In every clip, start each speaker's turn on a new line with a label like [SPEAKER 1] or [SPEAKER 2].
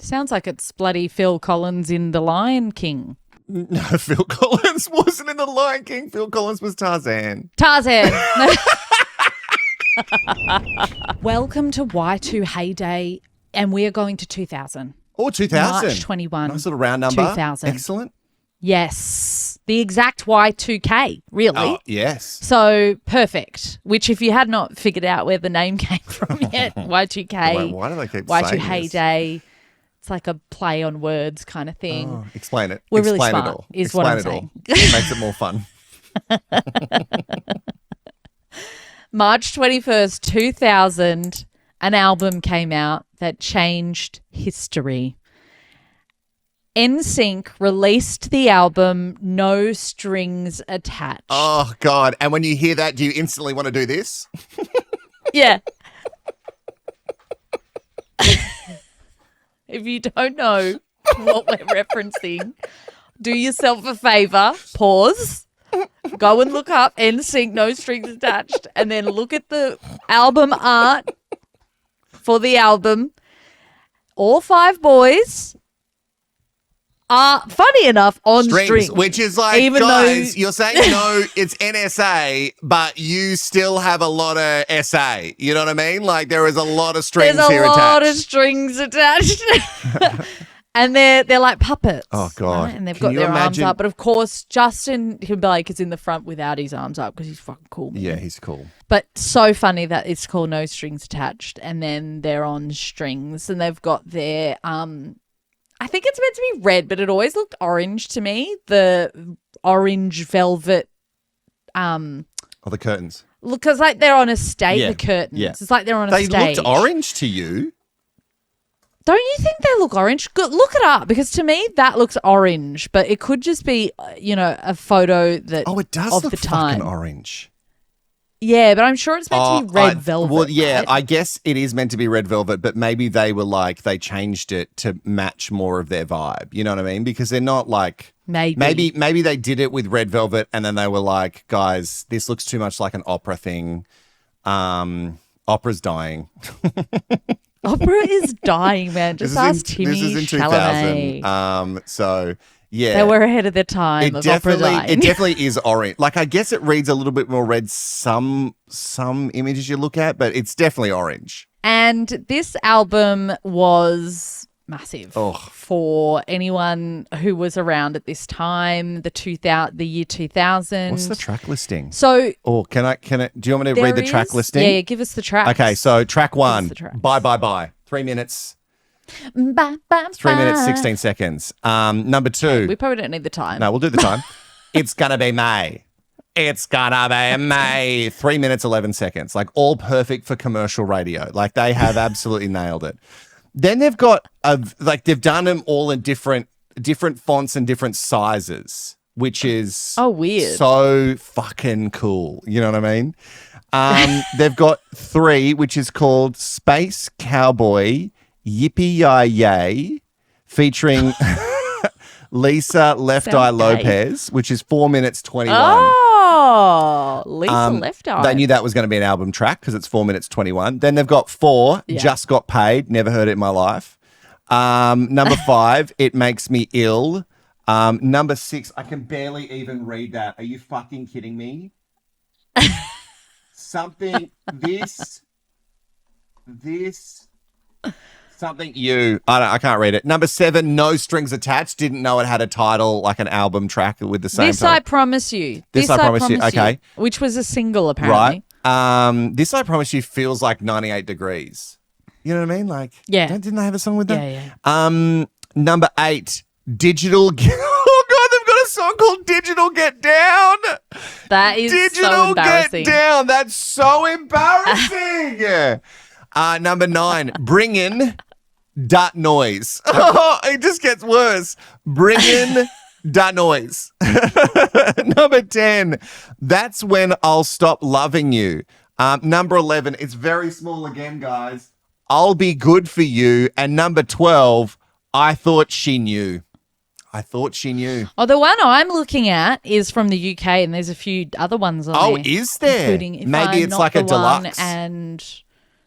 [SPEAKER 1] Sounds like it's bloody Phil Collins in The Lion King.
[SPEAKER 2] No, Phil Collins wasn't in The Lion King. Phil Collins was Tarzan.
[SPEAKER 1] Tarzan. Welcome to Y2 Heyday, and we are going to 2000.
[SPEAKER 2] Oh, 2000.
[SPEAKER 1] March 21.
[SPEAKER 2] Nice little round number.
[SPEAKER 1] 2000.
[SPEAKER 2] Excellent.
[SPEAKER 1] Yes. The exact Y2K, really.
[SPEAKER 2] Oh, yes.
[SPEAKER 1] So perfect, which if you had not figured out where the name came from yet, Y2K,
[SPEAKER 2] Why do they keep
[SPEAKER 1] Y2
[SPEAKER 2] saying
[SPEAKER 1] Heyday, it's like a play on words kind of thing.
[SPEAKER 2] Oh, explain it.
[SPEAKER 1] We're
[SPEAKER 2] explain
[SPEAKER 1] really
[SPEAKER 2] it
[SPEAKER 1] smart,
[SPEAKER 2] all.
[SPEAKER 1] is
[SPEAKER 2] explain
[SPEAKER 1] what I'm
[SPEAKER 2] it
[SPEAKER 1] saying.
[SPEAKER 2] all. It makes it more fun.
[SPEAKER 1] March 21st, 2000, an album came out that changed history. NSYNC released the album No Strings Attached.
[SPEAKER 2] Oh, God. And when you hear that, do you instantly want to do this?
[SPEAKER 1] Yeah. If you don't know what we're referencing, do yourself a favor, pause, go and look up NSYNC No Strings Attached, and then look at the album art for the album. All 5 boys are, funny enough, on strings.
[SPEAKER 2] Which is like,
[SPEAKER 1] even
[SPEAKER 2] guys,
[SPEAKER 1] though
[SPEAKER 2] you're saying, it's NSA, but you still have a lot of SA. You know what I mean? Like, there is a lot of strings
[SPEAKER 1] There's
[SPEAKER 2] here
[SPEAKER 1] a lot
[SPEAKER 2] attached.
[SPEAKER 1] of strings attached. And they're like puppets.
[SPEAKER 2] Oh, God.
[SPEAKER 1] Right? And they've
[SPEAKER 2] Can
[SPEAKER 1] got
[SPEAKER 2] you
[SPEAKER 1] their arms
[SPEAKER 2] imagine-
[SPEAKER 1] up. But, of course, Justin Timberlake is in the front without his arms up because he's fucking cool. Man.
[SPEAKER 2] Yeah, he's cool.
[SPEAKER 1] But so funny that it's called No Strings Attached, and then they're on strings, and they've got their I think it's meant to be red, but it always looked orange to me. The orange velvet
[SPEAKER 2] Oh, the curtains.
[SPEAKER 1] look, because like they're on a stage.
[SPEAKER 2] Yeah,
[SPEAKER 1] The curtains.
[SPEAKER 2] yeah.
[SPEAKER 1] It's like they're on a
[SPEAKER 2] They
[SPEAKER 1] stage.
[SPEAKER 2] looked orange to you.
[SPEAKER 1] Don't you think they look orange? Good, look it up, because to me that looks orange, but it could just be a photo that.
[SPEAKER 2] Oh, it does
[SPEAKER 1] of
[SPEAKER 2] look
[SPEAKER 1] the time.
[SPEAKER 2] fucking orange.
[SPEAKER 1] Yeah, but I'm sure it's meant to be red velvet.
[SPEAKER 2] Well, yeah,
[SPEAKER 1] right?
[SPEAKER 2] I guess it is meant to be red velvet, but maybe they were like, they changed it to match more of their vibe. You know what I mean? Because they're not like, maybe they did it with red velvet and then they were like, guys, this looks too much like an opera thing. Opera's dying.
[SPEAKER 1] Opera is dying, man. Just ask Timmy
[SPEAKER 2] This is in
[SPEAKER 1] Chalamet.
[SPEAKER 2] 2000. So, yeah.
[SPEAKER 1] They were ahead of their time of opera dying.
[SPEAKER 2] It definitely is orange. Like, I guess it reads a little bit more red some images you look at, but it's definitely orange.
[SPEAKER 1] And this album was massive
[SPEAKER 2] Oh.
[SPEAKER 1] for anyone who was around at this time, the year 2000.
[SPEAKER 2] What's the track listing?
[SPEAKER 1] So,
[SPEAKER 2] Can I? Do you want me to read the track listing?
[SPEAKER 1] Yeah, give us the track.
[SPEAKER 2] Okay, so track 1,
[SPEAKER 1] the tracks.
[SPEAKER 2] Bye. 3 minutes.
[SPEAKER 1] Bye, bye,
[SPEAKER 2] 3 minutes,
[SPEAKER 1] bye.
[SPEAKER 2] 16 seconds. Number 2.
[SPEAKER 1] We probably don't need the time.
[SPEAKER 2] No, we'll do the time. It's gonna be May. It's gonna be May. 3 minutes, 11 seconds. Like, all perfect for commercial radio. Like, they have absolutely nailed it. Then they've got they've done them all in different fonts and different sizes, which is
[SPEAKER 1] weird.
[SPEAKER 2] So fucking cool. You know what I mean? They've got 3, which is called Space Cowboy Yippee Yay, featuring Lisa Left Eye Lopez, which is 4 minutes 21.
[SPEAKER 1] Oh, Lisa Left Eye.
[SPEAKER 2] They knew that was going to be an album track because it's 4 minutes 21. Then they've got 4, Just Got Paid, never heard it in my life. Number 5, It Makes Me Ill. Number 6, I can barely even read that. Are you fucking kidding me? Something you. I can't read it. Number 7, No Strings Attached. Didn't know it had a title like an album track with the same
[SPEAKER 1] This
[SPEAKER 2] title.
[SPEAKER 1] I Promise You.
[SPEAKER 2] This I Promise You. Okay.
[SPEAKER 1] Which was a single, apparently.
[SPEAKER 2] Right. This I Promise You feels like 98 Degrees. You know what I mean? Like,
[SPEAKER 1] yeah.
[SPEAKER 2] Didn't they have a song with that?
[SPEAKER 1] Yeah.
[SPEAKER 2] Number 8, Digital. Oh God, they've got a song called Digital Get Down.
[SPEAKER 1] That is so embarrassing.
[SPEAKER 2] Get Down. That's so embarrassing. Yeah. Number 9, Bring In Dot Noise. Oh, it just gets worse. Bring In Dot Noise. Number 10, That's When I'll Stop Loving You. Number 11, it's very small again, guys. I'll Be Good For You. And number 12, I Thought She Knew. I thought she knew.
[SPEAKER 1] Oh, the one I'm looking at is from the UK, and there's a few other ones on there.
[SPEAKER 2] Oh, is there?
[SPEAKER 1] Including If
[SPEAKER 2] Maybe
[SPEAKER 1] I'm
[SPEAKER 2] it's
[SPEAKER 1] Not
[SPEAKER 2] like
[SPEAKER 1] the
[SPEAKER 2] a deluxe.
[SPEAKER 1] One, and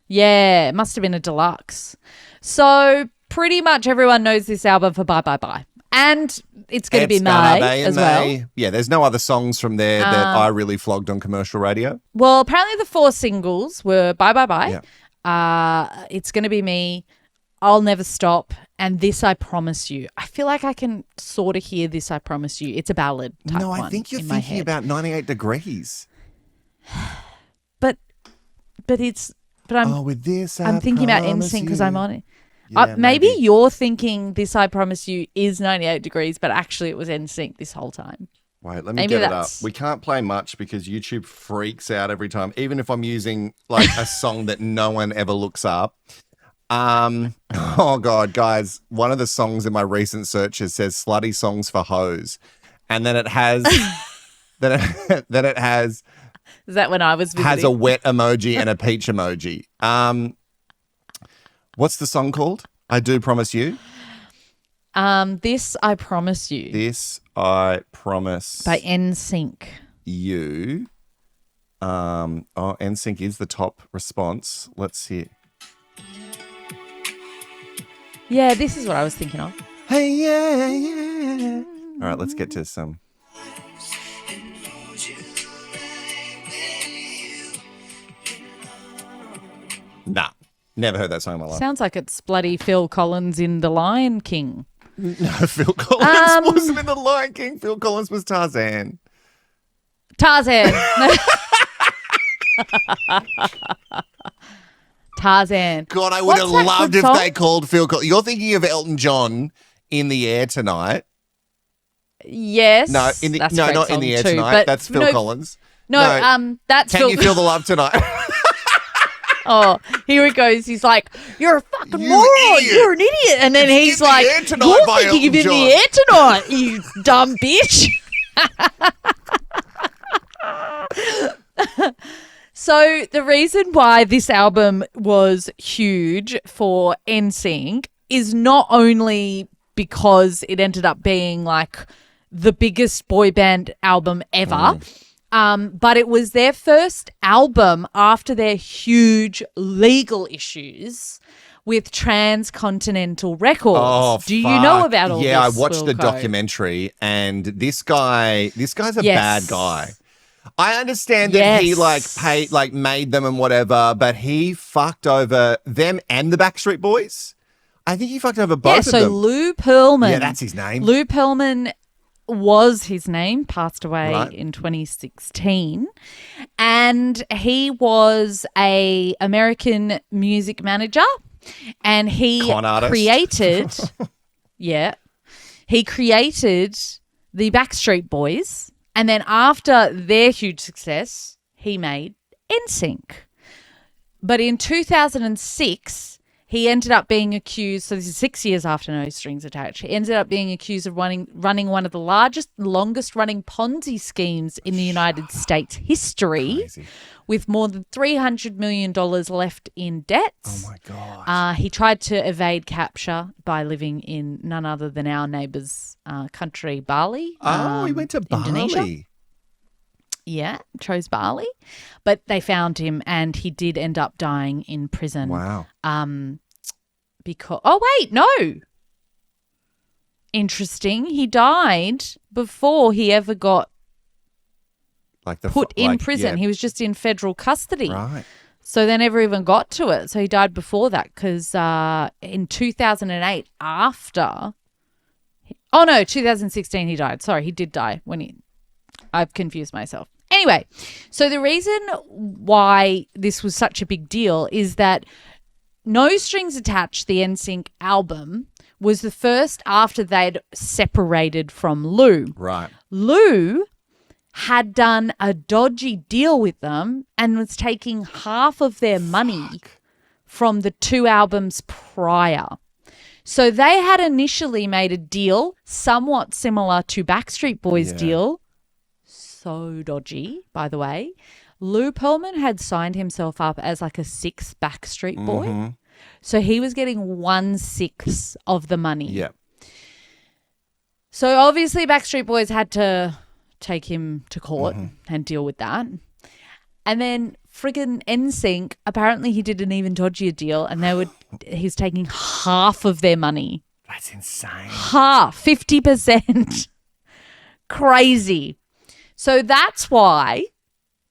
[SPEAKER 1] yeah, it must have been a deluxe. So pretty much everyone knows this album for Bye Bye Bye. And it's going to be May as well.
[SPEAKER 2] Yeah, there's no other songs from there that I really flogged on commercial radio.
[SPEAKER 1] Well, apparently the 4 singles were Bye Bye Bye.
[SPEAKER 2] Yeah.
[SPEAKER 1] It's going to be Me, I'll Never Stop, and This I Promise You. I feel like I can sort of hear This I Promise You. It's a ballad type
[SPEAKER 2] No, I
[SPEAKER 1] one
[SPEAKER 2] think you're
[SPEAKER 1] in my
[SPEAKER 2] thinking
[SPEAKER 1] head.
[SPEAKER 2] about 98 Degrees.
[SPEAKER 1] But
[SPEAKER 2] with this
[SPEAKER 1] I'm thinking about
[SPEAKER 2] promise
[SPEAKER 1] NSYNC because
[SPEAKER 2] you.
[SPEAKER 1] I'm on it.
[SPEAKER 2] Yeah,
[SPEAKER 1] maybe
[SPEAKER 2] maybe.
[SPEAKER 1] you're thinking This I Promise You is 98 Degrees, but actually it was NSYNC this whole time.
[SPEAKER 2] Wait, let me
[SPEAKER 1] Maybe
[SPEAKER 2] get it up.
[SPEAKER 1] that's-
[SPEAKER 2] We can't play much because YouTube freaks out every time, even if I'm using like a song that no one ever looks up. Oh God, guys, one of the songs in my recent searches says "slutty songs for hoes," and then it has, then it has
[SPEAKER 1] Is that when I was visiting?
[SPEAKER 2] has a wet emoji and a peach emoji. What's the song called? I Do Promise You.
[SPEAKER 1] This I Promise You
[SPEAKER 2] This I Promise
[SPEAKER 1] by NSYNC.
[SPEAKER 2] You. NSYNC is the top response. Let's see.
[SPEAKER 1] Yeah, this is what I was thinking of.
[SPEAKER 2] Hey, yeah, yeah. All right, let's get to some. Nah, never heard that song in my life.
[SPEAKER 1] Sounds like it's bloody Phil Collins in The Lion King.
[SPEAKER 2] No, Phil Collins wasn't in The Lion King. Phil Collins was Tarzan.
[SPEAKER 1] Tarzan. Tarzan.
[SPEAKER 2] God, I would
[SPEAKER 1] What's
[SPEAKER 2] have
[SPEAKER 1] that
[SPEAKER 2] loved
[SPEAKER 1] good
[SPEAKER 2] if
[SPEAKER 1] song?
[SPEAKER 2] they called Phil Collins. You're thinking of Elton John in the air tonight.
[SPEAKER 1] Yes.
[SPEAKER 2] No,
[SPEAKER 1] that's a
[SPEAKER 2] not
[SPEAKER 1] great
[SPEAKER 2] in the
[SPEAKER 1] song
[SPEAKER 2] air
[SPEAKER 1] too,
[SPEAKER 2] tonight.
[SPEAKER 1] but
[SPEAKER 2] That's Phil Collins.
[SPEAKER 1] No, that's
[SPEAKER 2] Can
[SPEAKER 1] Phil.
[SPEAKER 2] you feel the love tonight?
[SPEAKER 1] Oh, here it goes. He's like, "You're a fucking
[SPEAKER 2] You
[SPEAKER 1] moron.
[SPEAKER 2] idiot.
[SPEAKER 1] You're an idiot." And then
[SPEAKER 2] It's
[SPEAKER 1] he's
[SPEAKER 2] In the
[SPEAKER 1] like,
[SPEAKER 2] Air Tonight
[SPEAKER 1] "You're
[SPEAKER 2] by
[SPEAKER 1] thinking of
[SPEAKER 2] Elton
[SPEAKER 1] In the Air Tonight, you dumb bitch." So the reason why this album was huge for NSYNC is not only because it ended up being like the biggest boy band album ever, but it was their first album after their huge legal issues with Transcontinental Records.
[SPEAKER 2] Oh,
[SPEAKER 1] Do you know about all this?
[SPEAKER 2] Yeah, I watched the
[SPEAKER 1] Wilko?
[SPEAKER 2] documentary, and this guy's a
[SPEAKER 1] Yes.
[SPEAKER 2] bad guy. I understand that he
[SPEAKER 1] Yes.
[SPEAKER 2] made them and whatever, but he fucked over them and the Backstreet Boys. I think he fucked over both
[SPEAKER 1] Yeah,
[SPEAKER 2] of
[SPEAKER 1] so
[SPEAKER 2] them.
[SPEAKER 1] Lou Pearlman.
[SPEAKER 2] Yeah, that's his name.
[SPEAKER 1] Lou Pearlman was his name, passed away
[SPEAKER 2] Right.
[SPEAKER 1] in 2016. And he was a American music manager, and he
[SPEAKER 2] Con artist.
[SPEAKER 1] created he created the Backstreet Boys, and then after their huge success, he made NSYNC. But in 2006, he ended up being accused, so this is 6 years after No Strings Attached, he ended up being accused of running one of the longest running Ponzi schemes in the United States history,
[SPEAKER 2] Crazy.
[SPEAKER 1] with more than $300 million left in debts.
[SPEAKER 2] Oh my God.
[SPEAKER 1] He tried to evade capture by living in none other than our neighbour's country, Bali.
[SPEAKER 2] He went to
[SPEAKER 1] Indonesia.
[SPEAKER 2] Bali.
[SPEAKER 1] Yeah, chose Bali. But they found him, and he did end up dying in prison.
[SPEAKER 2] Wow.
[SPEAKER 1] Because no. Interesting. He died before he ever got
[SPEAKER 2] Like the
[SPEAKER 1] put in
[SPEAKER 2] like,
[SPEAKER 1] prison.
[SPEAKER 2] yeah.
[SPEAKER 1] He was just in federal custody.
[SPEAKER 2] Right.
[SPEAKER 1] So they never even got to it. So he died before that because in 2008, after... 2016 he died. Sorry, he did die I've confused myself. Anyway, so the reason why this was such a big deal is that No Strings Attached, the NSYNC album, was the first after they'd separated from Lou.
[SPEAKER 2] Right.
[SPEAKER 1] Lou had done a dodgy deal with them and was taking half of their money from the 2 albums prior. So they had initially made a deal somewhat similar to Backstreet Boys' deal. So dodgy, by the way. Lou Pearlman had signed himself up as like a 6th Backstreet Boy.
[SPEAKER 2] Mm-hmm.
[SPEAKER 1] So he was getting 1/6 of the money.
[SPEAKER 2] Yeah.
[SPEAKER 1] So obviously Backstreet Boys had to take him to court and deal with that. And then friggin' NSYNC, apparently he did an even dodgier deal, and they were he's taking half of their money.
[SPEAKER 2] That's insane.
[SPEAKER 1] Half, 50%. Crazy. So that's why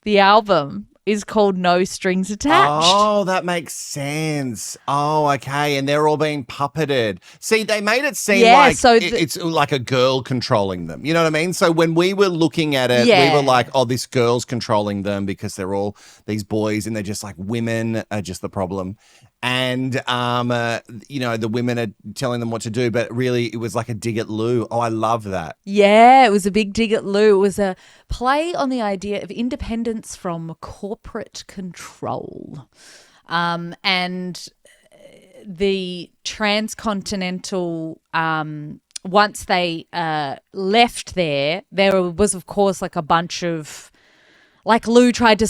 [SPEAKER 1] the album is called No Strings Attached.
[SPEAKER 2] Oh, that makes sense. Oh, okay. And they're all being puppeted. See, they made it seem like it's like a girl controlling them. You know what I mean? So when we were looking at it, we were like, oh, this girl's controlling them because they're all these boys and they're just like women are just the problem. And, the women are telling them what to do, but really it was like a dig at Lou. Oh, I love that.
[SPEAKER 1] Yeah, it was a big dig at Lou. It was a play on the idea of independence from corporate control. And the transcontinental, once they left there was, of course, like a bunch of, like Lou tried to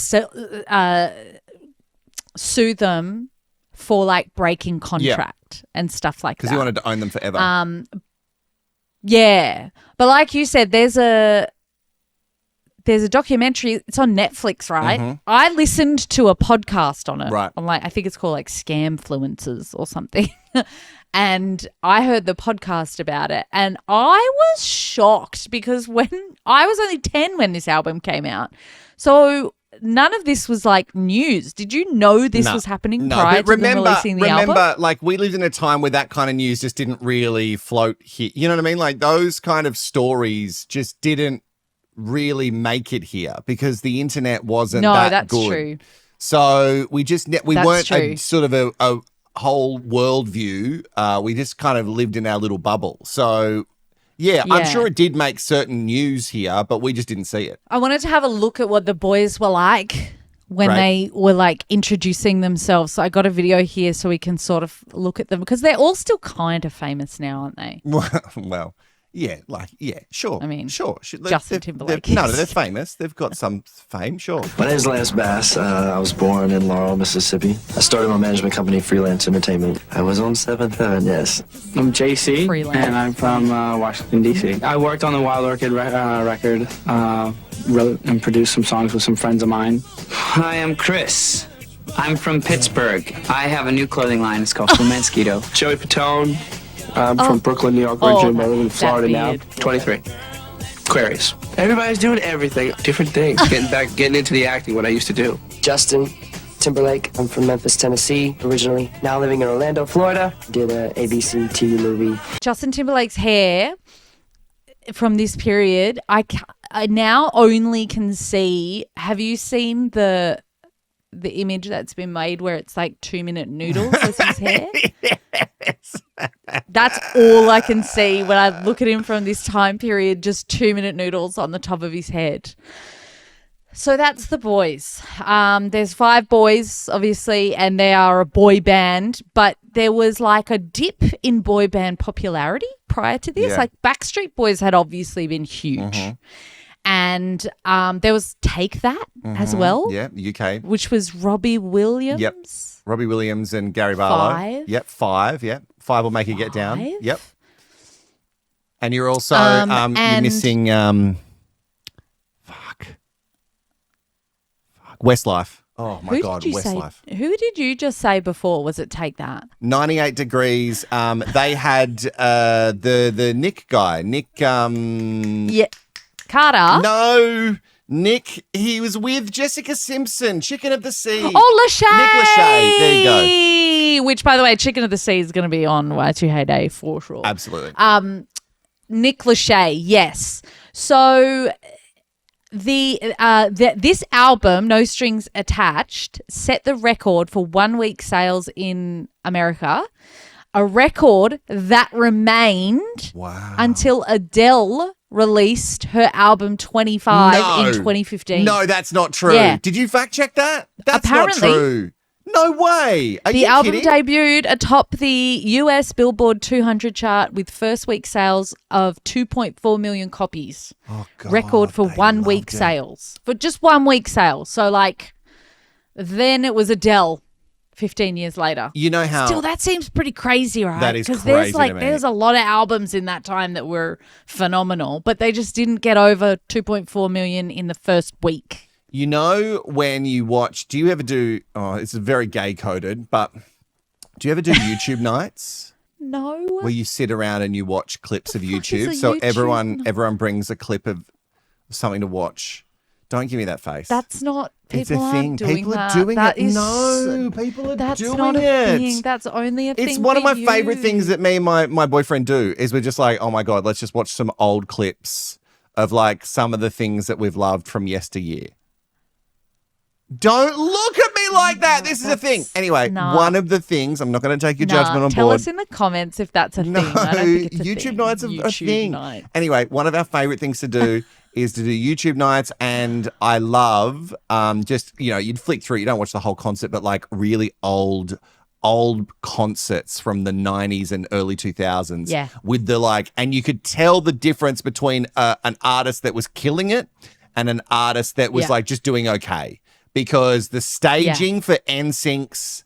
[SPEAKER 1] sue them for like breaking contract and stuff like that.
[SPEAKER 2] Because he wanted to own them forever.
[SPEAKER 1] Yeah. But like you said, there's a documentary. It's on Netflix, right?
[SPEAKER 2] Mm-hmm.
[SPEAKER 1] I listened to a podcast on it.
[SPEAKER 2] Right.
[SPEAKER 1] On I think it's called like Scamfluencers or something. And I heard the podcast about it and I was shocked because when I was only 10 when this album came out. So none of this was like news. Did you know this was happening prior to them releasing the album?
[SPEAKER 2] Remember, like we lived in a time where that kind of news just didn't really float here. You know what I mean? Like those kind of stories just didn't really make it here because the internet wasn't that good.
[SPEAKER 1] No, that's true.
[SPEAKER 2] So we weren't
[SPEAKER 1] true.
[SPEAKER 2] a sort of a whole worldview. We just kind of lived in our little bubble. So yeah, I'm sure it did make certain news here, but we just didn't see it.
[SPEAKER 1] I wanted to have a look at what the boys were like when they were like introducing themselves. So I got a video here so we can sort of look at them because they're all still kind of famous now, aren't they?
[SPEAKER 2] Well, sure.
[SPEAKER 1] I mean,
[SPEAKER 2] sure.
[SPEAKER 1] Justin Timberlake.
[SPEAKER 2] They're famous. They've got some fame, sure.
[SPEAKER 3] My name is Lance Bass. I was born in Laurel, Mississippi. I started my management company, Freelance Entertainment. I was on 7th Heaven, yes.
[SPEAKER 4] I'm JC,
[SPEAKER 1] Freelance.
[SPEAKER 4] and I'm from Washington, D.C. I worked on the Wild Orchid record, wrote and produced some songs with some friends of mine.
[SPEAKER 5] Hi, I'm Chris. I'm from Pittsburgh. I have a new clothing line. It's called Flamensquito.
[SPEAKER 4] Joey Patone. I'm from Brooklyn, New York, originally. I live in Florida now.
[SPEAKER 5] 23.
[SPEAKER 4] Aquarius. Everybody's doing everything, different things. Getting into the acting, what I used to do.
[SPEAKER 6] Justin Timberlake. I'm from Memphis, Tennessee, originally. Now living in Orlando, Florida. Did a ABC TV movie.
[SPEAKER 1] Justin Timberlake's hair from this period, I now only can see. Have you seen the image that's been made where it's like 2-minute noodles as his hair?
[SPEAKER 2] Yes.
[SPEAKER 1] That's all I can see when I look at him from this time period, just 2-minute noodles on the top of his head. So that's the boys. There's 5 boys, obviously, and they are a boy band, but there was like a dip in boy band popularity prior to this.
[SPEAKER 2] Yeah.
[SPEAKER 1] Like Backstreet Boys had obviously been huge. Mm-hmm. And there was Take That as well.
[SPEAKER 2] Yeah, UK.
[SPEAKER 1] Which was Robbie Williams.
[SPEAKER 2] Yep. Robbie Williams and Gary Barlow.
[SPEAKER 1] 5.
[SPEAKER 2] Yep, 5. Yep. 5 will make you get down.
[SPEAKER 1] 5?
[SPEAKER 2] Yep. And you're also
[SPEAKER 1] and
[SPEAKER 2] you're missing Westlife. Oh my God, Westlife.
[SPEAKER 1] Who did you just say before? Was it Take That?
[SPEAKER 2] 98 Degrees. They had the Nick guy. Nick
[SPEAKER 1] Yeah. Carter?
[SPEAKER 2] No. Nick, he was with Jessica Simpson, Chicken of the Sea.
[SPEAKER 1] Oh, Lachey.
[SPEAKER 2] Nick Lachey. There you go.
[SPEAKER 1] Which, by the way, Chicken of the Sea is going to be on Y2 Day for sure.
[SPEAKER 2] Absolutely.
[SPEAKER 1] Nick Lachey, yes. So this album, No Strings Attached, set the record for 1 week sales in America. A record that remained until Adele released her album 25 in 2015.
[SPEAKER 2] No, that's not true.
[SPEAKER 1] Yeah.
[SPEAKER 2] Did you fact check that? That's
[SPEAKER 1] Apparently,
[SPEAKER 2] not true. No way. Are
[SPEAKER 1] the
[SPEAKER 2] you
[SPEAKER 1] album
[SPEAKER 2] kidding?
[SPEAKER 1] debuted atop the US Billboard 200 chart with first week sales of 2.4 million copies.
[SPEAKER 2] Oh, God,
[SPEAKER 1] record for 1 week sales. For just 1 week sales. So like then it was Adele 15 years later.
[SPEAKER 2] You know how
[SPEAKER 1] Still, that seems pretty crazy, right?
[SPEAKER 2] That is
[SPEAKER 1] Because
[SPEAKER 2] crazy to me.
[SPEAKER 1] there's a lot of albums in that time that were phenomenal, but they just didn't get over 2.4 million in the first week.
[SPEAKER 2] You know when you watch, do you ever do, it's very gay coded, but Do you ever do YouTube nights?
[SPEAKER 1] No.
[SPEAKER 2] Where you sit around and you watch clips of
[SPEAKER 1] fuck is
[SPEAKER 2] YouTube.
[SPEAKER 1] a
[SPEAKER 2] So
[SPEAKER 1] YouTube
[SPEAKER 2] everyone brings a clip of something to watch. Don't give me that face.
[SPEAKER 1] That's not.
[SPEAKER 2] It's
[SPEAKER 1] People
[SPEAKER 2] a thing.
[SPEAKER 1] aren't doing
[SPEAKER 2] People
[SPEAKER 1] that.
[SPEAKER 2] are doing
[SPEAKER 1] That
[SPEAKER 2] it.
[SPEAKER 1] is-
[SPEAKER 2] No, people are
[SPEAKER 1] That's
[SPEAKER 2] doing
[SPEAKER 1] not a
[SPEAKER 2] it.
[SPEAKER 1] thing. That's only a thing.
[SPEAKER 2] It's one of
[SPEAKER 1] for
[SPEAKER 2] my favorite
[SPEAKER 1] you.
[SPEAKER 2] things that me and my boyfriend do is we're just like, oh my God, let's just watch some old clips of like some of the things that we've loved from yesteryear. Don't look at me like that. This is a thing. Anyway,
[SPEAKER 1] nah.
[SPEAKER 2] one of the things, I'm not going to take your
[SPEAKER 1] Nah,
[SPEAKER 2] judgment on
[SPEAKER 1] tell
[SPEAKER 2] board.
[SPEAKER 1] us in the comments if that's a
[SPEAKER 2] No,
[SPEAKER 1] thing. I don't think it's a
[SPEAKER 2] YouTube
[SPEAKER 1] thing.
[SPEAKER 2] nights are a
[SPEAKER 1] YouTube
[SPEAKER 2] thing.
[SPEAKER 1] night.
[SPEAKER 2] Anyway, one of our favorite things to do is to do YouTube nights, and I love just, you'd flick through, you don't watch the whole concert, but like really old concerts from the 90s and early 2000s.
[SPEAKER 1] Yeah.
[SPEAKER 2] With the and you could tell the difference between an artist that was killing it and an artist that was like just doing okay. Because the staging for NSYNC's,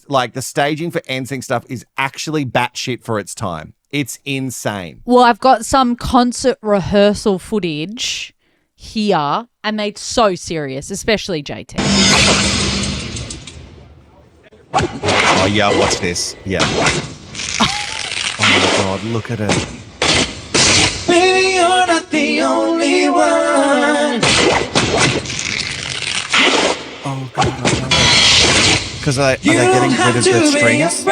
[SPEAKER 2] the staging for NSYNC stuff is actually batshit for its time. It's insane.
[SPEAKER 1] Well, I've got some concert rehearsal footage here, and they're so serious, especially JT.
[SPEAKER 2] Oh, yeah, watch this. Yeah. Oh, my God, look at it.
[SPEAKER 7] Maybe you're not the only one.
[SPEAKER 2] Oh, God, I love it. Because are they getting rid of the strings?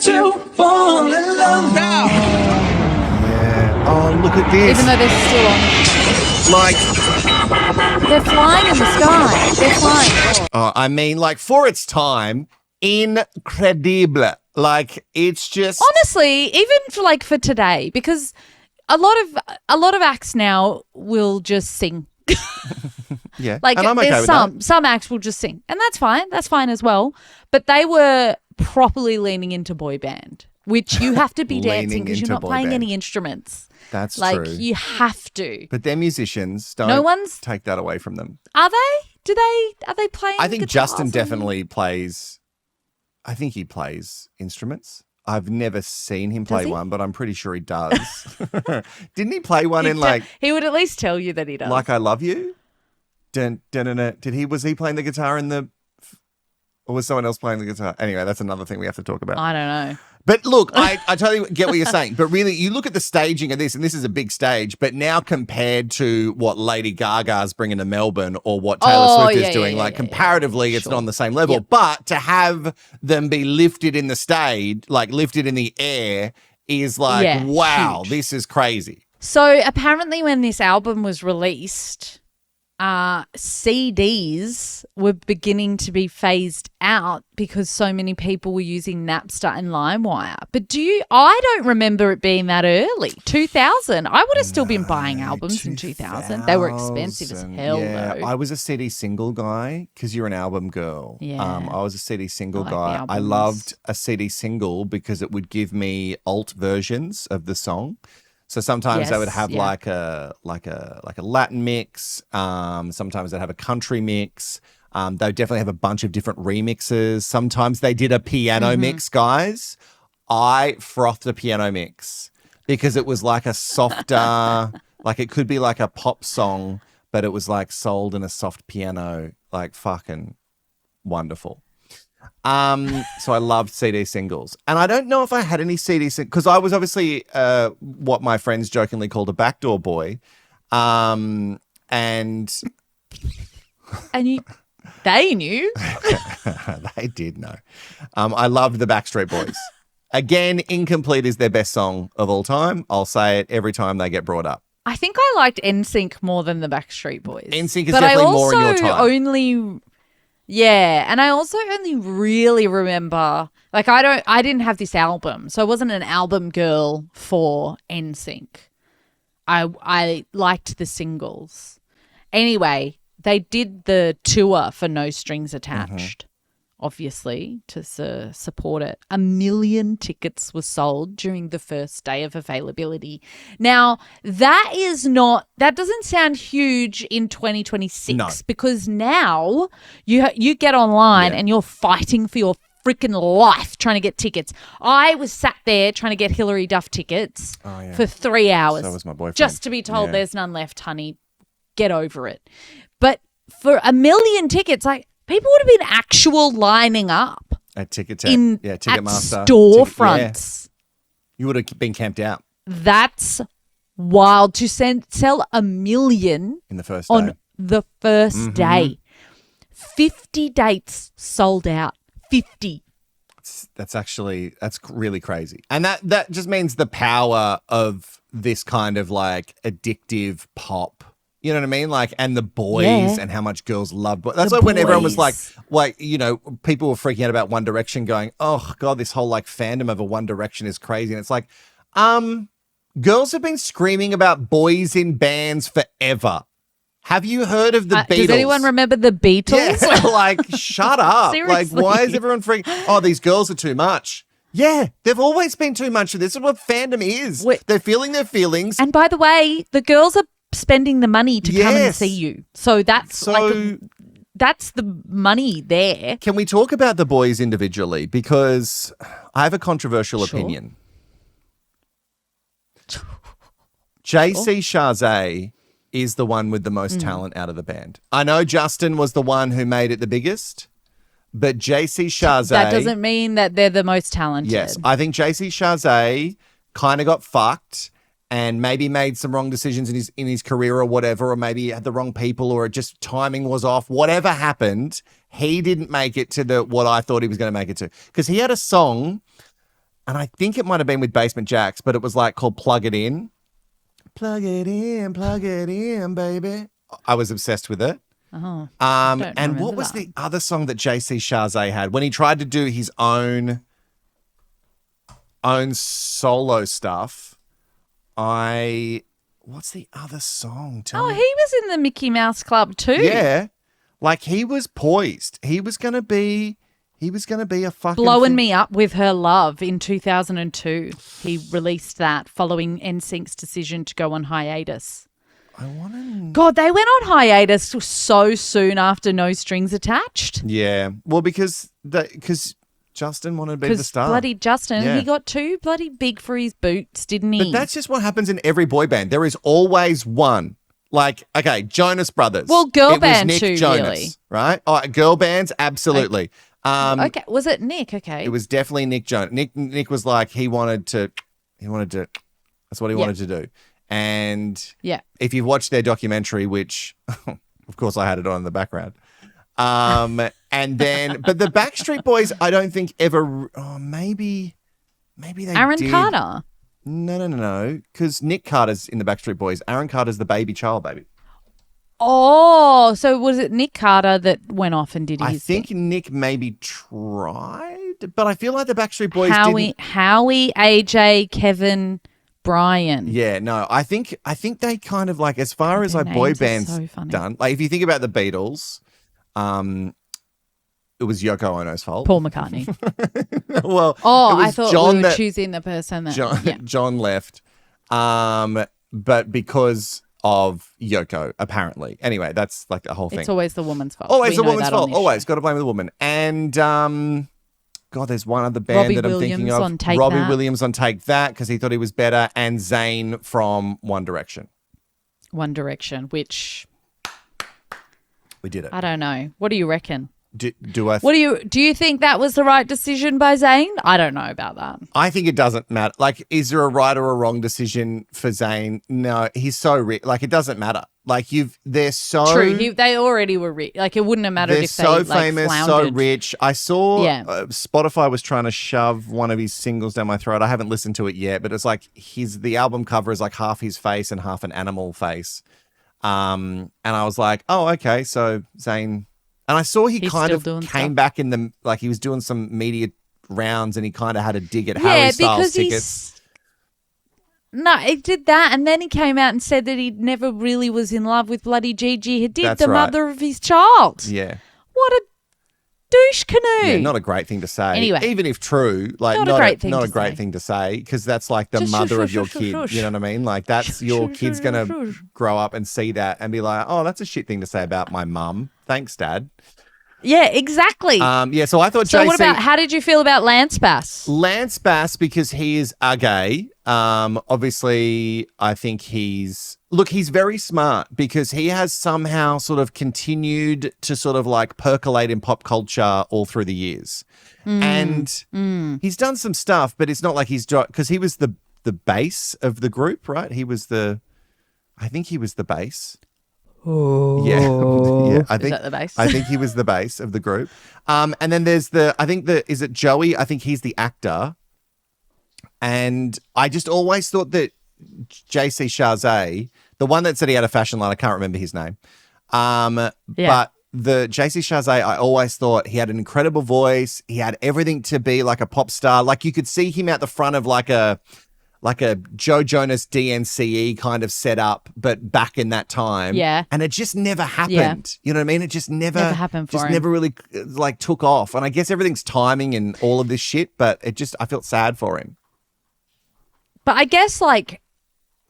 [SPEAKER 7] To fall in love now.
[SPEAKER 2] Yeah. Oh, look at this.
[SPEAKER 1] Even though they're still on.
[SPEAKER 2] Like,
[SPEAKER 1] They're flying in the sky. They're flying.
[SPEAKER 2] I mean, like, for its time, incredible. Like, it's just...
[SPEAKER 1] Honestly, even for today, because a lot of acts now will just sing.
[SPEAKER 2] Yeah,
[SPEAKER 1] Like
[SPEAKER 2] and I'm okay
[SPEAKER 1] there's
[SPEAKER 2] with
[SPEAKER 1] some acts will just sing, and that's fine. That's fine as well. But they were properly leaning into boy band, which you have to be dancing
[SPEAKER 2] Leaning
[SPEAKER 1] because you're
[SPEAKER 2] into
[SPEAKER 1] not
[SPEAKER 2] boy
[SPEAKER 1] playing
[SPEAKER 2] band.
[SPEAKER 1] any instruments.
[SPEAKER 2] That's
[SPEAKER 1] Like
[SPEAKER 2] true.
[SPEAKER 1] you have to.
[SPEAKER 2] But they're musicians. Don't
[SPEAKER 1] No one's-
[SPEAKER 2] take that away from them.
[SPEAKER 1] Are they? Are they playing?
[SPEAKER 2] I think
[SPEAKER 1] guitars
[SPEAKER 2] Justin
[SPEAKER 1] and-
[SPEAKER 2] definitely plays. I think he plays instruments. I've never seen him play
[SPEAKER 1] he?
[SPEAKER 2] one, but I'm pretty sure he does. Didn't he play one in
[SPEAKER 1] He would at least tell you that he does.
[SPEAKER 2] Like I Love You? Dun, dun, dun, dun. Was he playing the guitar in the, or was someone else playing the guitar? Anyway, that's another thing we have to talk about.
[SPEAKER 1] I don't know.
[SPEAKER 2] But look, I totally get what you're saying. But really, you look at the staging of this, and this is a big stage, but now compared to what Lady Gaga's bringing to Melbourne or what Taylor Swift is doing, comparatively, it's not on the same level.
[SPEAKER 1] Yep.
[SPEAKER 2] But to have them be lifted in the stage, like lifted in the air, is like, wow,
[SPEAKER 1] huge.
[SPEAKER 2] this is crazy.
[SPEAKER 1] So apparently, when this album was released, CDs were beginning to be phased out because so many people were using Napster and LimeWire. But I don't remember it being that early. 2000. I would have still been buying albums in 2000. They were expensive as hell, though.
[SPEAKER 2] I was a CD single guy because you're an album girl.
[SPEAKER 1] Yeah.
[SPEAKER 2] I was a CD single
[SPEAKER 1] I like the
[SPEAKER 2] guy. I
[SPEAKER 1] albums.
[SPEAKER 2] loved a CD single because it would give me alt versions of the song. So sometimes they would have like a Latin mix. Sometimes they'd have a country mix. They would definitely have a bunch of different remixes. Sometimes they did a piano mix, guys. I frothed a piano mix because it was like a softer, like it could be like a pop song, but it was like sold in a soft piano, like fucking wonderful. So I loved CD singles, and I don't know if I had any CD singles because I was obviously what my friends jokingly called a backdoor boy, and
[SPEAKER 1] And they knew.
[SPEAKER 2] they did know. I loved the Backstreet Boys. Again, Incomplete is their best song of all time. I'll say it every time they get brought up.
[SPEAKER 1] I think I liked NSYNC more than the Backstreet Boys.
[SPEAKER 2] NSYNC is definitely more in your time.
[SPEAKER 1] And I also only really remember, like, I didn't have this album, so I wasn't an album girl for NSYNC. I liked the singles. Anyway, they did the tour for No Strings Attached, obviously, to support it. 1 million tickets were sold during the first day of availability. Now, that doesn't sound huge in 2026
[SPEAKER 2] No.
[SPEAKER 1] because now you get online and you're fighting for your freaking life trying to get tickets. I was sat there trying to get Hilary Duff tickets for 3 hours.
[SPEAKER 2] So was my boyfriend.
[SPEAKER 1] Just to be told
[SPEAKER 2] Yeah.
[SPEAKER 1] there's none left, honey. Get over it. But for 1 million tickets, like, people would have been actual lining up.
[SPEAKER 2] At Ticketmaster.
[SPEAKER 1] in
[SPEAKER 2] Yeah,
[SPEAKER 1] at
[SPEAKER 2] Ticketmaster.
[SPEAKER 1] storefronts.
[SPEAKER 2] You would have been camped out
[SPEAKER 1] That's wild to sell 1 million
[SPEAKER 2] in the first day.
[SPEAKER 1] on the first day. 50 dates sold out. 50.
[SPEAKER 2] That's really crazy. And that just means the power of this kind of like addictive pop. You know what I mean? Like, and the boys and how much girls loved. That's
[SPEAKER 1] The
[SPEAKER 2] why when everyone was
[SPEAKER 1] boys.
[SPEAKER 2] like, you know, people were freaking out about One Direction going, oh God, this whole like fandom of a One Direction is crazy. And it's like, girls have been screaming about boys in bands forever. Have you heard of the Beatles?
[SPEAKER 1] Does anyone remember the Beatles?
[SPEAKER 2] Yeah, like, shut up. Like,
[SPEAKER 1] Seriously.
[SPEAKER 2] why is everyone freaking? Oh, these girls are too much. Yeah, they've always been too much. This is what fandom is. They're feeling their feelings.
[SPEAKER 1] And by the way, the girls are spending the money to come and
[SPEAKER 2] Yes.
[SPEAKER 1] see you. So that's that's the money there.
[SPEAKER 2] Can we talk about the boys individually? Because I have a controversial opinion. JC Chazé is the one with the most talent out of the band. I know Justin was the one who made it the biggest, but JC Chazé...
[SPEAKER 1] That doesn't mean that they're the most talented.
[SPEAKER 2] Yes, I think JC Chazé kind of got fucked and maybe made some wrong decisions in his career or whatever, or maybe he had the wrong people, or just timing was off. Whatever happened, he didn't make it to what I thought he was going to make it to. Because he had a song, and I think it might have been with Basement Jaxx, but it was like called Plug It In. Plug it in, baby. I was obsessed with it.
[SPEAKER 1] Oh,
[SPEAKER 2] And what was the other song that JC Chazé had when he tried to do his own solo stuff? What's the other song? Tell
[SPEAKER 1] Oh,
[SPEAKER 2] me.
[SPEAKER 1] he was in the Mickey Mouse Club too.
[SPEAKER 2] Yeah, like he was poised. He was gonna be a fucking
[SPEAKER 1] Blowing
[SPEAKER 2] thing.
[SPEAKER 1] Me Up with Her Love in 2002. He released that following NSYNC's decision to go on hiatus.
[SPEAKER 2] I want to.
[SPEAKER 1] God, they went on hiatus so soon after No Strings Attached.
[SPEAKER 2] Yeah, well, because Justin wanted to be the
[SPEAKER 1] Because
[SPEAKER 2] star.
[SPEAKER 1] bloody Justin,
[SPEAKER 2] Yeah.
[SPEAKER 1] he got too bloody big for his boots, didn't he?
[SPEAKER 2] But that's just what happens in every boy band. There is always one. Like, okay, Jonas Brothers.
[SPEAKER 1] Well, girl
[SPEAKER 2] it was
[SPEAKER 1] band
[SPEAKER 2] Nick
[SPEAKER 1] too,
[SPEAKER 2] Jonas,
[SPEAKER 1] really.
[SPEAKER 2] right? Oh, girl bands, absolutely.
[SPEAKER 1] Okay, was it Nick? Okay.
[SPEAKER 2] It was definitely Nick Jonas. Nick was like, he wanted to, that's what he wanted to do. And
[SPEAKER 1] Yeah.
[SPEAKER 2] if you've watched their documentary, which of course I had it on in the background. And then, but the Backstreet Boys, I don't think ever, maybe they
[SPEAKER 1] Aaron
[SPEAKER 2] did.
[SPEAKER 1] Carter.
[SPEAKER 2] No. Because Nick Carter's in the Backstreet Boys. Aaron Carter's the baby.
[SPEAKER 1] Oh, so was it Nick Carter that went off and did his
[SPEAKER 2] I think
[SPEAKER 1] thing?
[SPEAKER 2] Nick maybe tried, but I feel like the Backstreet Boys
[SPEAKER 1] Howie, AJ, Kevin, Brian.
[SPEAKER 2] Yeah, no, I think they kind of like, as far as
[SPEAKER 1] Their
[SPEAKER 2] like boy
[SPEAKER 1] names are
[SPEAKER 2] bands
[SPEAKER 1] so funny.
[SPEAKER 2] done, like if you think about the Beatles, it was Yoko Ono's fault.
[SPEAKER 1] Paul McCartney.
[SPEAKER 2] Well,
[SPEAKER 1] Oh,
[SPEAKER 2] it was
[SPEAKER 1] I thought
[SPEAKER 2] John
[SPEAKER 1] we were
[SPEAKER 2] that-
[SPEAKER 1] choosing the person that.
[SPEAKER 2] John,
[SPEAKER 1] yeah.
[SPEAKER 2] John left, but because of Yoko, apparently. Anyway, that's like the whole thing.
[SPEAKER 1] It's always the woman's fault.
[SPEAKER 2] Always
[SPEAKER 1] We
[SPEAKER 2] the
[SPEAKER 1] know
[SPEAKER 2] woman's
[SPEAKER 1] that on
[SPEAKER 2] fault.
[SPEAKER 1] this
[SPEAKER 2] Always
[SPEAKER 1] show.
[SPEAKER 2] got to blame the woman. And God, there's one other band
[SPEAKER 1] Robbie
[SPEAKER 2] that I'm thinking
[SPEAKER 1] Williams
[SPEAKER 2] of.
[SPEAKER 1] on Take
[SPEAKER 2] Robbie
[SPEAKER 1] That.
[SPEAKER 2] Williams on Take That because he thought he was better, and Zayn from One Direction.
[SPEAKER 1] One Direction, which
[SPEAKER 2] We did it.
[SPEAKER 1] I don't know. What do you reckon?
[SPEAKER 2] Do I?
[SPEAKER 1] What do you think that was the right decision by Zayn? I don't know about that.
[SPEAKER 2] I think it doesn't matter. Like, is there a right or a wrong decision for Zayn? No, he's so rich. Like, it doesn't matter. Like, they're so
[SPEAKER 1] True. They already were rich. Like, it wouldn't have mattered
[SPEAKER 2] They're
[SPEAKER 1] if
[SPEAKER 2] so
[SPEAKER 1] they
[SPEAKER 2] famous,
[SPEAKER 1] floundered.
[SPEAKER 2] so rich. I saw
[SPEAKER 1] Yeah.
[SPEAKER 2] Spotify was trying to shove one of his singles down my throat. I haven't listened to it yet, but it's like the album cover is like half his face and half an animal face. And I was like, oh, okay, so Zayn. And I saw he
[SPEAKER 1] He's
[SPEAKER 2] kind
[SPEAKER 1] still
[SPEAKER 2] of
[SPEAKER 1] doing
[SPEAKER 2] came
[SPEAKER 1] stuff.
[SPEAKER 2] back like he was doing some media rounds and he kind of had a dig at
[SPEAKER 1] Yeah,
[SPEAKER 2] Harry Styles
[SPEAKER 1] because
[SPEAKER 2] tickets.
[SPEAKER 1] No, he did that, and then he came out and said that he never really was in love with bloody Gigi Hadid,
[SPEAKER 2] That's
[SPEAKER 1] the
[SPEAKER 2] right.
[SPEAKER 1] mother of his child.
[SPEAKER 2] Yeah.
[SPEAKER 1] What a douche canoe.
[SPEAKER 2] Yeah, not a great thing to say.
[SPEAKER 1] Anyway.
[SPEAKER 2] Even if true, like
[SPEAKER 1] Not a great thing to say.
[SPEAKER 2] thing to say, because that's like the
[SPEAKER 1] Just
[SPEAKER 2] mother of
[SPEAKER 1] shush,
[SPEAKER 2] your
[SPEAKER 1] shush,
[SPEAKER 2] kid.
[SPEAKER 1] shush.
[SPEAKER 2] You know what I mean? Like that's your kid's gonna grow up and see that and be like, oh, that's a shit thing to say about my mum. Thanks, Dad.
[SPEAKER 1] Yeah, exactly.
[SPEAKER 2] So I thought
[SPEAKER 1] so
[SPEAKER 2] JC.
[SPEAKER 1] what about, how did you feel about Lance Bass?
[SPEAKER 2] Lance Bass, because he is a gay. Obviously, I think he's very smart because he has somehow sort of continued to sort of like percolate in pop culture all through the years. And he's done some stuff, but it's not like because he was the bass of the group, right? I think he was the bass.
[SPEAKER 1] Oh.
[SPEAKER 2] Yeah. I think
[SPEAKER 1] that the bass?
[SPEAKER 2] I think he was the bass of the group. And then there's is it Joey? I think he's the actor. And I just always thought that JC Chazé, the one that said he had a fashion line, I can't remember his name. But the JC Chazé, I always thought he had an incredible voice. He had everything to be like a pop star. Like you could see him out the front of like a Joe Jonas DNCE kind of setup, but back in that time.
[SPEAKER 1] Yeah.
[SPEAKER 2] And it just never happened.
[SPEAKER 1] Yeah.
[SPEAKER 2] You know what I mean? It just never
[SPEAKER 1] happened for him.
[SPEAKER 2] never really like took off. And I guess everything's timing and all of this shit, but I felt sad for him.
[SPEAKER 1] But I guess like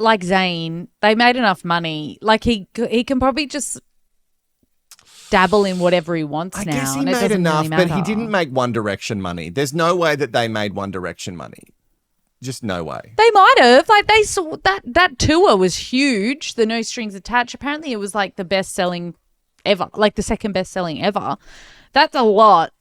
[SPEAKER 1] Zayn, they made enough money. Like he can probably just dabble in whatever he wants now.
[SPEAKER 2] I guess he
[SPEAKER 1] and it
[SPEAKER 2] made
[SPEAKER 1] doesn't
[SPEAKER 2] enough,
[SPEAKER 1] really
[SPEAKER 2] but he
[SPEAKER 1] matter.
[SPEAKER 2] didn't make One Direction money. There's no way that they made One Direction money. Just no way.
[SPEAKER 1] They might have. Like they saw that tour was huge. The No Strings Attached. Apparently, it was like the best selling ever, like the second best selling ever. That's a lot.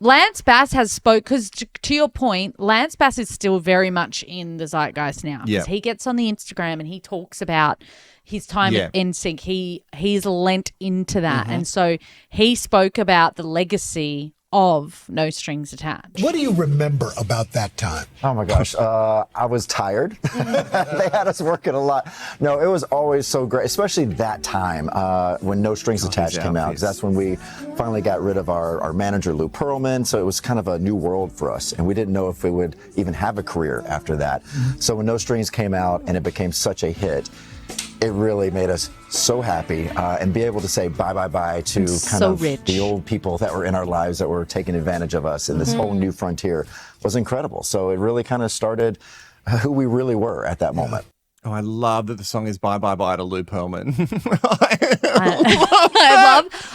[SPEAKER 1] Lance Bass has spoke because to your point, Lance Bass is still very much in the zeitgeist now.
[SPEAKER 2] Yeah.
[SPEAKER 1] Because he gets on the Instagram and he talks about his time at NSYNC. He's lent into that, and so he spoke about the legacy of No Strings Attached.
[SPEAKER 8] What do you remember about that time?
[SPEAKER 9] Oh my gosh, I was tired. They had us working a lot. No, it was always so great, especially that time when No Strings Attached came out, because that's when we finally got rid of our manager, Lou Pearlman. So it was kind of a new world for us, and we didn't know if we would even have a career after that. So when No Strings came out and it became such a hit, it really made us so happy and be able to say bye to kind of the old people that were in our lives that were taking advantage of us, and this whole new frontier was incredible. So it really kind of started who we really were at that moment.
[SPEAKER 2] Oh, I love that the song is Bye Bye Bye to Lou Pearlman.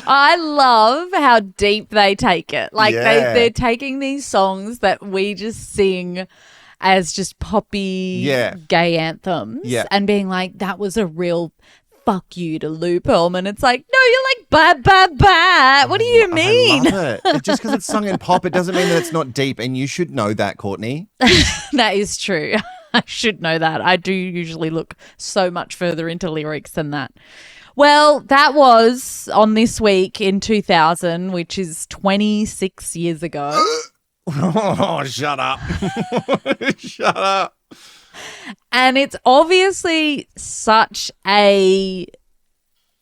[SPEAKER 1] I love how deep they take it. Like they're taking these songs that we just sing as just poppy gay anthems and being like, that was a real fuck you to Lou Pearlman. It's like, no, you're like, bye, bye, bye. What do you mean?
[SPEAKER 2] I love it. Just because it's sung in pop, it doesn't mean that it's not deep. And you should know that, Courtney.
[SPEAKER 1] That is true. I should know that. I do usually look so much further into lyrics than that. Well, that was on This Week in 2000, which is 26 years ago.
[SPEAKER 2] Oh, shut up. Shut up.
[SPEAKER 1] And it's obviously such a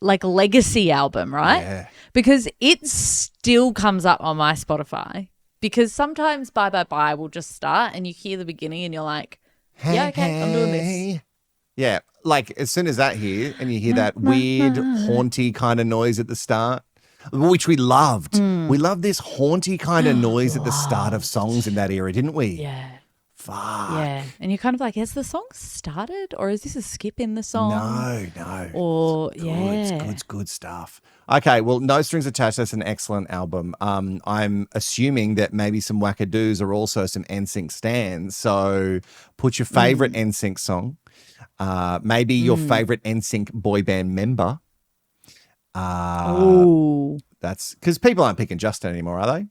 [SPEAKER 1] legacy album, right?
[SPEAKER 2] Yeah.
[SPEAKER 1] Because it still comes up on my Spotify. Because sometimes Bye Bye Bye will just start and you hear the beginning and you're like, yeah, okay, I'm doing this.
[SPEAKER 2] Yeah, like as soon as that here and you hear that weird, haunty kind of noise at the start, which we loved. We loved this haunty kind of noise at the start of songs in that era, didn't we?
[SPEAKER 1] Yeah.
[SPEAKER 2] Fuck.
[SPEAKER 1] Yeah. And you're kind of like, has the song started or is this a skip in the song?
[SPEAKER 2] No.
[SPEAKER 1] Or,
[SPEAKER 2] It's good stuff. Okay, well, No Strings Attached, that's an excellent album. I'm assuming that maybe some wackadoos are also some NSYNC stans. So put your favourite NSYNC song, maybe your favourite NSYNC boy band member. That's because people aren't picking Justin anymore, are they?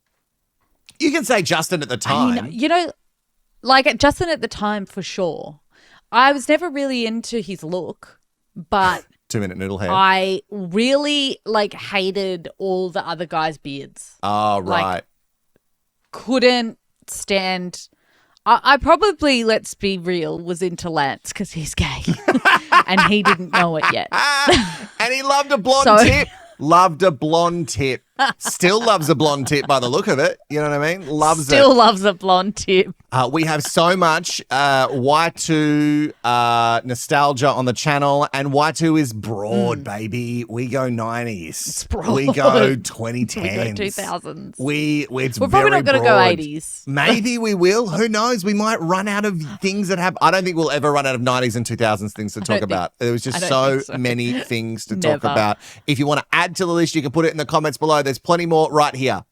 [SPEAKER 2] You can say Justin at the time.
[SPEAKER 1] Like Justin at the time for sure. I was never really into his look, but
[SPEAKER 2] 2-minute noodle hair.
[SPEAKER 1] I really hated all the other guys' beards.
[SPEAKER 2] Oh, right.
[SPEAKER 1] Like, couldn't stand. I probably, let's be real, was into Lance because he's gay and he didn't know it yet.
[SPEAKER 2] And he loved a blonde tip. Loved a blonde tip. Still loves a blonde tip by the look of it. You know what I mean?
[SPEAKER 1] Still loves a blonde tip.
[SPEAKER 2] We have so much Y2 nostalgia on the channel, and Y2 is broad, baby. We go 90s.
[SPEAKER 1] It's broad.
[SPEAKER 2] We go 2010s.
[SPEAKER 1] We go 2000s.
[SPEAKER 2] We're
[SPEAKER 1] probably not going to go 80s.
[SPEAKER 2] Maybe we will. Who knows? We might run out of things that happen. I don't think we'll ever run out of 90s and 2000s things to talk about. There was just so many things to talk about. If you want to add to the list, you can put it in the comments below. There's There's plenty more right here.